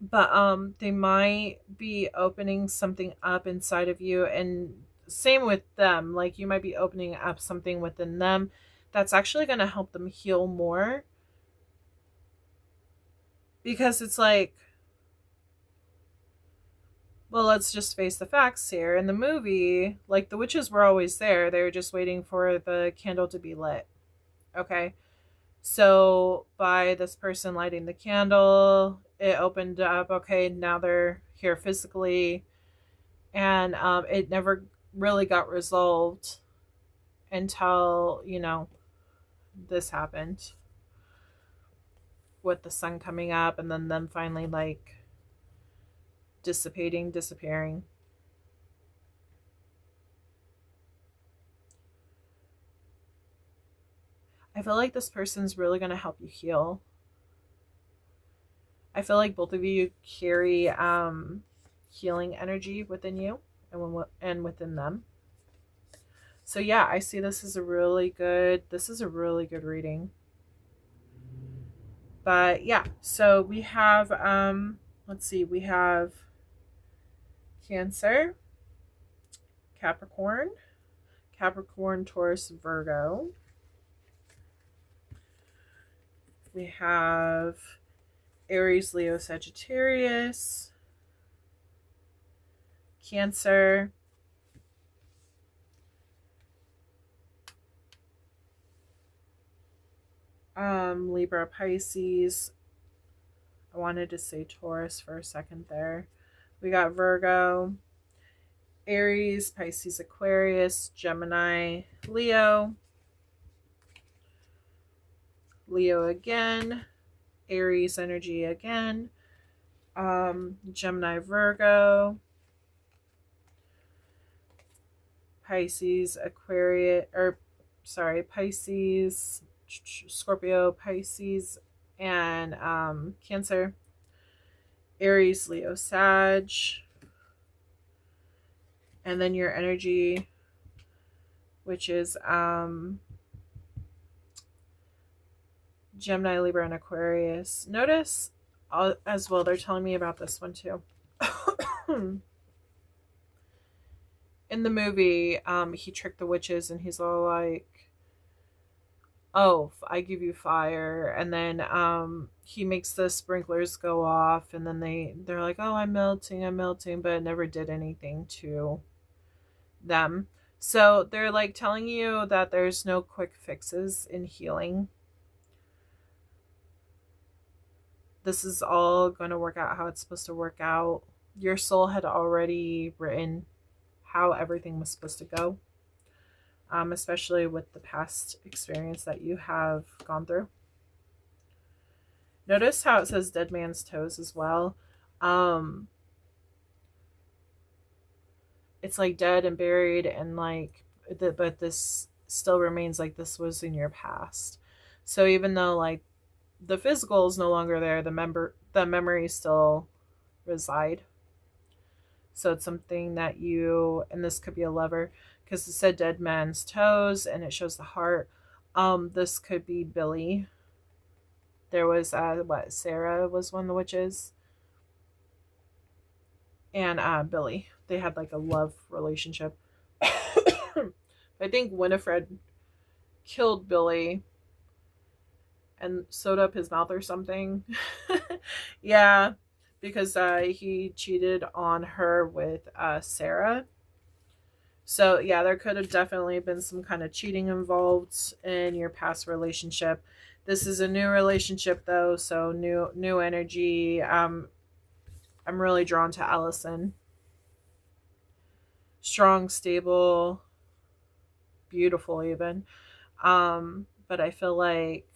But they might be opening something up inside of you, and same with them. Like you might be opening up something within them that's actually going to help them heal more. Because it's like, well, let's just face the facts here. In the movie, like the witches were always there. They were just waiting for the candle to be lit. Okay. So by this person lighting the candle, it opened up. Okay, now they're here physically. And it never really got resolved until, you know, this happened. With the sun coming up and then them finally like disappearing. I feel like this person's really going to help you heal. I feel like both of you carry healing energy within you and within them. So yeah, I see this is a really good reading. But yeah, so we have let's see, we have Cancer, Capricorn, Taurus, Virgo. We have Aries, Leo, Sagittarius, Cancer, Libra, Pisces. I wanted to say Taurus for a second there. We got Virgo, Aries, Pisces, Aquarius, Gemini, Leo, Leo again, Aries energy again, Gemini, Virgo, Pisces, Aquarius, or Pisces, Scorpio, Pisces, and Cancer, Aries, Leo, Sag, and then your energy, which is Gemini, Libra, and Aquarius. Notice as well, they're telling me about this one too. In the movie, he tricked the witches and he's all like, oh, I give you fire. And then he makes the sprinklers go off, and then they're like, oh, I'm melting, but it never did anything to them. So they're like telling you that there's no quick fixes in healing. This is all going to work out how it's supposed to work out. Your soul had already written how everything was supposed to go, especially with the past experience that you have gone through. Notice how it says dead man's toes as well. It's like dead and buried, and like, but this still remains like this was in your past. So even though like the physical is no longer there, the memories still reside. So it's something that you, and this could be a lover, because it said dead man's toes and it shows the heart. This could be Billy. There was Sarah was one of the witches, and Billy. They had like a love relationship. I think Winifred killed Billy and sewed up his mouth or something. Yeah, because he cheated on her with Sarah. So yeah, there could have definitely been some kind of cheating involved in your past relationship. This is a new relationship though, so new energy. I'm really drawn to Allison. Strong, stable, beautiful even. But I feel like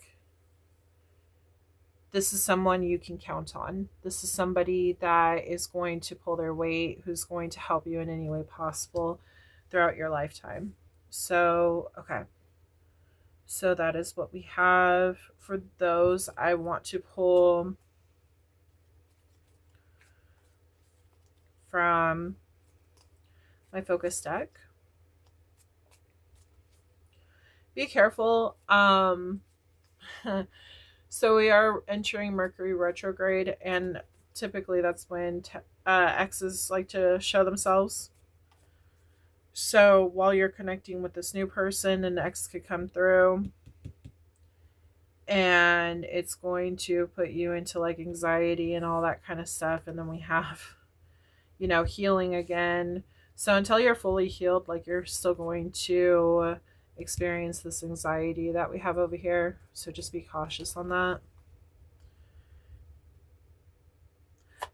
this is someone you can count on. This is somebody that is going to pull their weight, who's going to help you in any way possible throughout your lifetime. So, okay. So that is what we have for those. I want to pull from my focus deck. Be careful. So we are entering Mercury retrograde, and typically that's when exes like to show themselves. So while you're connecting with this new person, an ex could come through, and it's going to put you into like anxiety and all that kind of stuff. And then we have, healing again. So until you're fully healed, like, you're still going to experience this anxiety that we have over here. So just be cautious on that.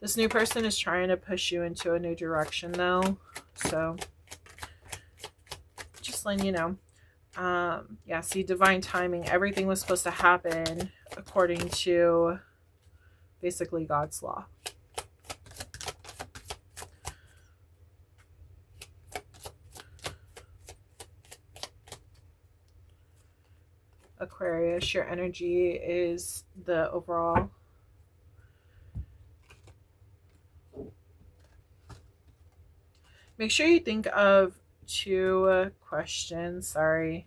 This new person is trying to push you into a new direction though. So just letting you know. Yeah, see, divine timing. Everything was supposed to happen according to basically God's law. Aquarius, your energy is the overall. Make sure you think of 2 questions. Sorry.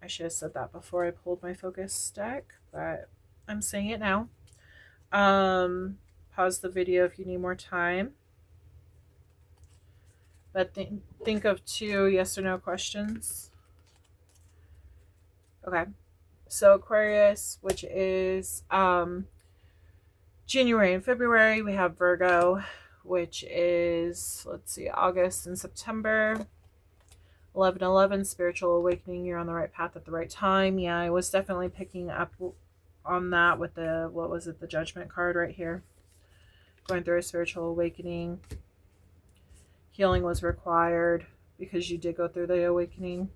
I should have said that before I pulled my focus deck, but I'm saying it now. Pause the video if you need more time. But think of 2 yes or no questions. Okay. So Aquarius, which is January and February, we have Virgo, which is, let's see, August and September. 11/11, spiritual awakening. You're on the right path at the right time. Yeah, I was definitely picking up on that with the, what was it, the Judgment card right here. Going through a spiritual awakening. Healing was required because you did go through the awakening.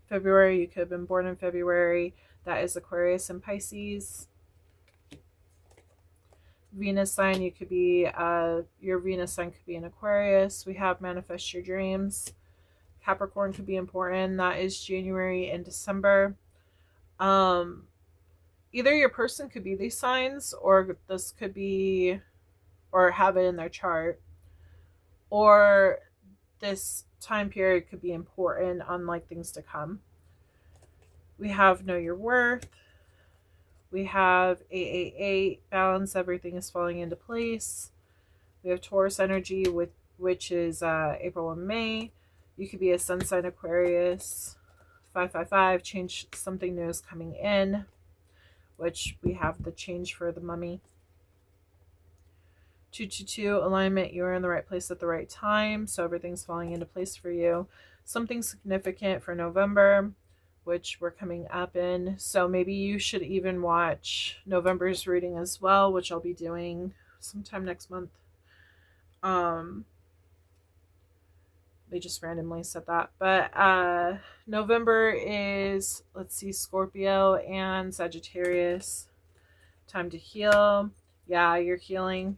February, you could have been born in February. That is Aquarius and Pisces. Venus sign, you could be, your Venus sign could be in Aquarius. We have manifest your dreams. Capricorn could be important. That is January and December. Either your person could be these signs, or this could be, or have it in their chart, or this time period could be important on like things to come. We have Know Your Worth. We have 888, balance, everything is falling into place. We have Taurus energy, which is April and May. You could be a sun sign Aquarius. 555, change, something new is coming in, which we have the change for the mummy. 222, alignment, you're in the right place at the right time, so everything's falling into place for you. Something significant for November, which we're coming up in. So maybe you should even watch November's reading as well, which I'll be doing sometime next month. They just randomly said that. But November is, let's see, Scorpio and Sagittarius. Time to heal. Yeah, you're healing.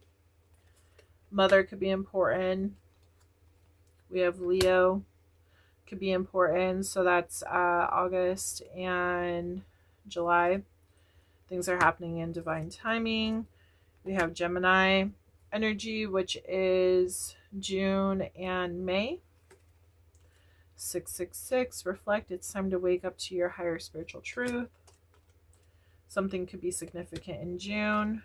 Mother could be important. We have Leo could be important. So that's August and July. Things are happening in divine timing. We have Gemini energy, which is June and May. 666, reflect. It's time to wake up to your higher spiritual truth. Something could be significant in June.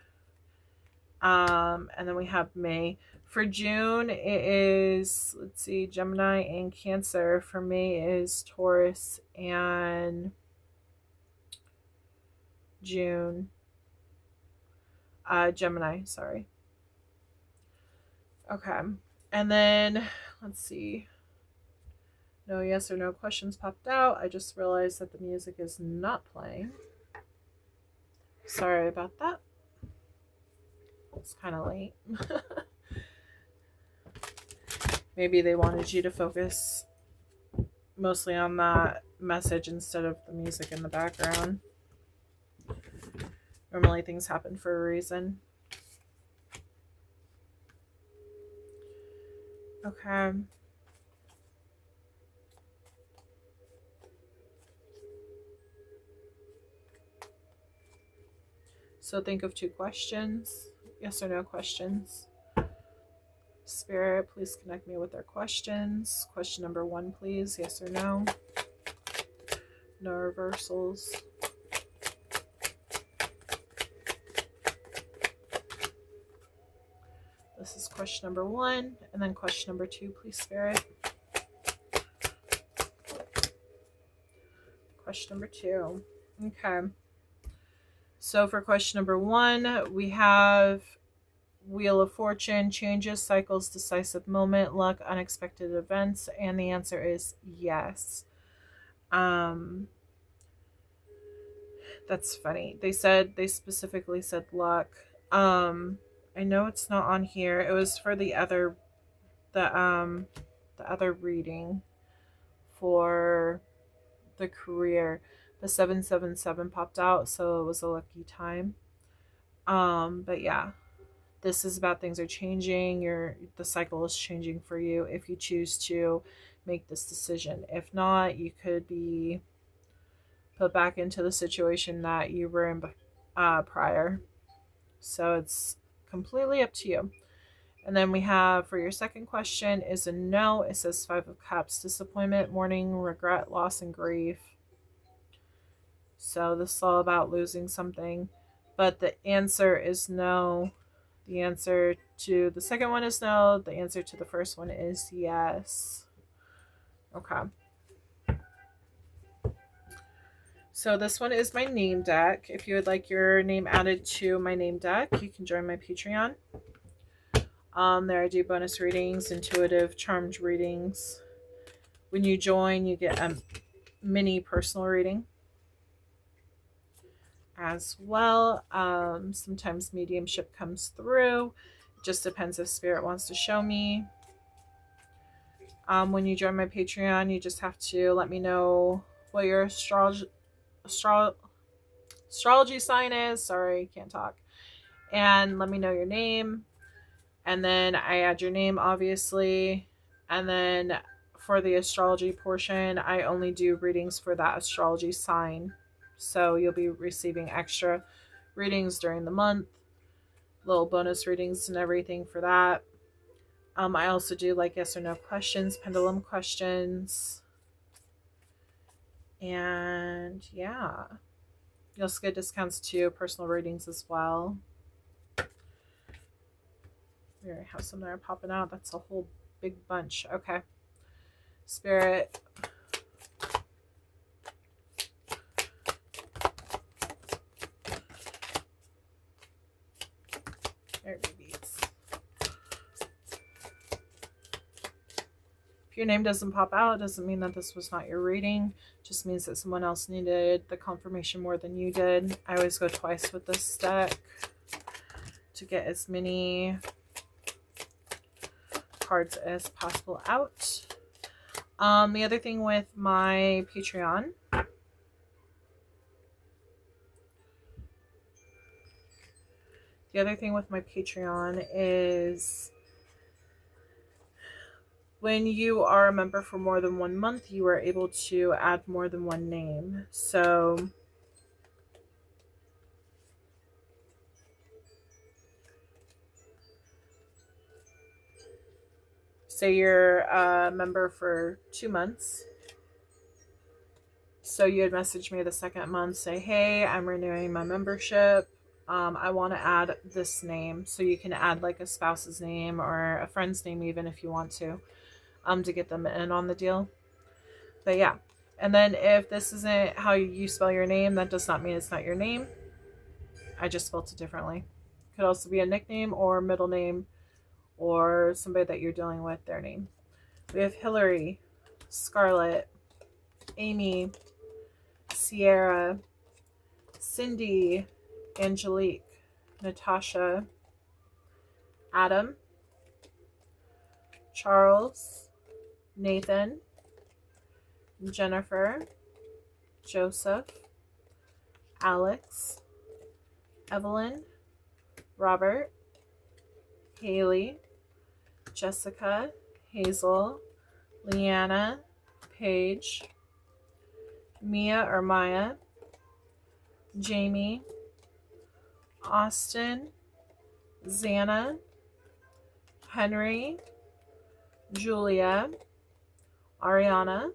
And then we have May. For June, it is, let's see, Gemini and Cancer. For May is Taurus and June. Gemini, sorry. Okay. And then, let's see. No yes or no questions popped out. I just realized that the music is not playing. Sorry about that. It's kind of late. Maybe they wanted you to focus mostly on that message instead of the music in the background. Normally things happen for a reason. Okay. So think of 2 questions. Yes or no questions. Spirit, please connect me with their questions. Question number 1, please. Yes or no. No reversals. This is question number 1. And then question number 2, please, Spirit. Question number 2. Okay. So for question number 1, we have Wheel of Fortune, changes, cycles, decisive moment, luck, unexpected events, and the answer is yes. That's funny. They specifically said luck. I know it's not on here. It was for the other reading for the career. The 777 popped out, so it was a lucky time. But yeah, this is about things are changing. The cycle is changing for you if you choose to make this decision. If not, you could be put back into the situation that you were in prior. So it's completely up to you. And then we have, for your second question, is a no. It says 5 of Cups, disappointment, mourning, regret, loss, and grief. So this is all about losing something. But the answer is no. The answer to the second one is no. The answer to the first one is yes. Okay. So this one is my name deck. If you would like your name added to my name deck, you can join my Patreon. There I do bonus readings, intuitive, charmed readings. When you join, you get a mini personal reading as well. Sometimes mediumship comes through. It just depends if Spirit wants to show me. When you join my Patreon, you just have to let me know what your astrology sign is. Sorry, can't talk. And let me know your name. And then I add your name, obviously. And then for the astrology portion, I only do readings for that astrology sign. So you'll be receiving extra readings during the month, little bonus readings and everything for that. I also do like yes or no questions, pendulum questions. And yeah, you also get discounts to personal readings as well. We already have some that are popping out. That's a whole big bunch. Okay. Spirit. There it is. If your name doesn't pop out, it doesn't mean that this was not your reading. It just means that someone else needed the confirmation more than you did. I always go twice with this deck to get as many cards as possible out. The other thing with my Patreon, is when you are a member for more than 1 month, you are able to add more than one name. So say you're a member for 2 months. So you would message me the 2nd month, say, hey, I'm renewing my membership. I want to add this name. So you can add like a spouse's name or a friend's name even if you want to get them in on the deal. But yeah. And then if this isn't how you spell your name, that does not mean it's not your name. I just spelled it differently. Could also be a nickname or middle name or somebody that you're dealing with, their name. We have Hillary, Scarlett, Amy, Sierra, Cindy, Angelique, Natasha, Adam, Charles, Nathan, Jennifer, Joseph, Alex, Evelyn, Robert, Haley, Jessica, Hazel, Leanna, Paige, Mia or Maya, Jamie, Austin, Xana, Henry, Julia, Ariana,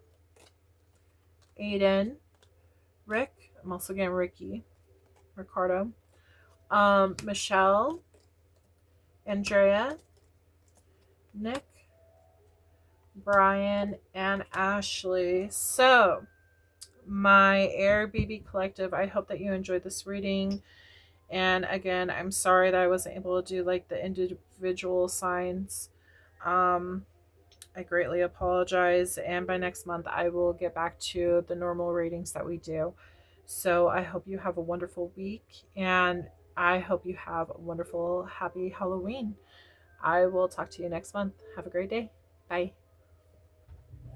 Aiden, Rick, I'm also getting Ricky, Ricardo, Michelle, Andrea, Nick, Brian, and Ashley. So, my Air Baby Collective, I hope that you enjoyed this reading. And again, I'm sorry that I wasn't able to do like the individual signs. I greatly apologize. And by next month, I will get back to the normal readings that we do. So I hope you have a wonderful week. And I hope you have a wonderful, happy Halloween. I will talk to you next month. Have a great day. Bye.